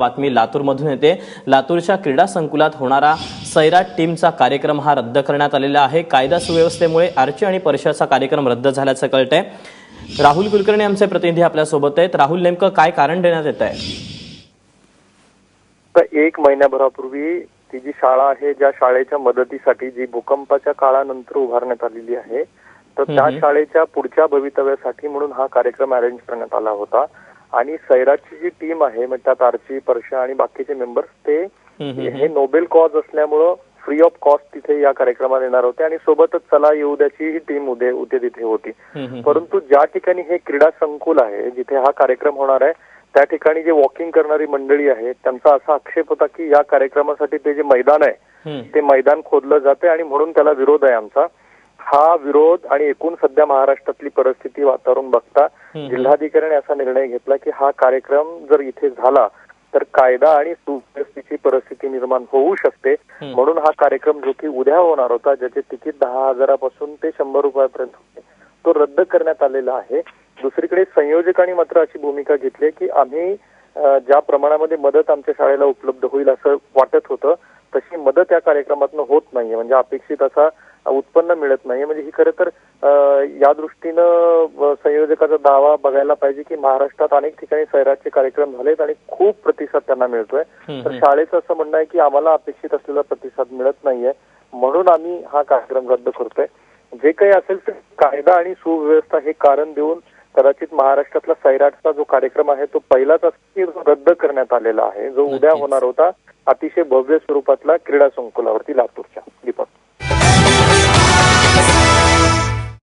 बातमी लातूरमधून येते। लातूरच्या क्रीडा संकुलात होणारा सैराट टीमचा कार्यक्रम हा रद्द करण्यात आलेला आहे। कायदा सुव्यवस्थेमुळे आर्ची आणि परिषदचा कार्यक्रम रद्द झाल्याचं कळतंय। राहुल कुलकर्णी आमचे प्रतिनिधी आपल्या सोबत आहेत। राहुल, नेमकं काय कारण देण्यात येत आहे? तर एक महिन्याभरापूर्वी ती जी शाळा आहे, ज्या शाळेच्या मदतीसाठी जी भूकंपाच्या काळानंतर उभारण्यात आलेली आहे, तर त्या शाळेच्या पुढच्या भवितव्यासाठी म्हणून हा कार्यक्रम अरेंज करण्यात आला होता। आणि सैराटची जी टीम आहे, म्हणजे त्यात आर्ची, परशा आणि बाकीचे मेंबर्स, ते हे नोबेल कॉज असल्यामुळं फ्री ऑफ कॉस्ट तिथे या कार्यक्रमाला येणार होते आणि सोबतच चला येऊ द्याची ही टीम उद्या तिथे होती। परंतु ज्या ठिकाणी हे क्रीडा संकुल आहे, जिथे हा कार्यक्रम होणार आहे, त्या ठिकाणी जे वॉकिंग करणारी मंडळी आहे, त्यांचा असा आक्षेप होता की या कार्यक्रमासाठी ते जे मैदान आहे ते मैदान खोदलं जाते आणि म्हणून त्याला विरोध आहे आमचा। हा विरोध आणि एकूण सध्या महाराष्ट्रातली परिस्थिती वातावरण बघता जिल्हाधिकाऱ्यांनी असा निर्णय घेतला की हा कार्यक्रम जर इथे झाला तर कायदा आणि सुव्यवस्थेची परिस्थिती निर्माण होऊ शकते, म्हणून हा कार्यक्रम जो की उद्या होणार होता, ज्याचे तिकीट 10,000 पासून ते 100 रुपयापर्यंत होते, तो रद्द करण्यात आलेला आहे। दुसरीकडे संयोजकांनी मात्र अशी भूमिका घेतली की आम्ही ज्या प्रमाणामध्ये मदत आमच्या शाळेला उपलब्ध होईल असं वाटत होतं, तशी मदत या कार्यक्रमातून होत नाहीये, म्हणजे अपेक्षित असा उत्पन्न मिळत नाहीये। म्हणजे ही खरं तर या दृष्टीनं संयोजकाचा दावा बघायला पाहिजे की महाराष्ट्रात अनेक ठिकाणी सैराटचे कार्यक्रम झालेत आणि खूप प्रतिसाद त्यांना मिळतोय, तर शाळेचं असं म्हणणं आहे की आम्हाला अपेक्षित असलेला प्रतिसाद मिळत नाहीये, म्हणून आम्ही हा कार्यक्रम रद्द करतोय। जे काही असेल ते कायदा आणि सुव्यवस्था हे कारण देऊन कदाचित महाराष्ट्रातला सैराटचा जो कार्यक्रम आहे तो पहिलाच रद्द करण्यात आलेला आहे, जो उद्या होणार होता अतिशय भव्य स्वरूपातला क्रीडा संकुलावरती लातूरच्या। दीपक।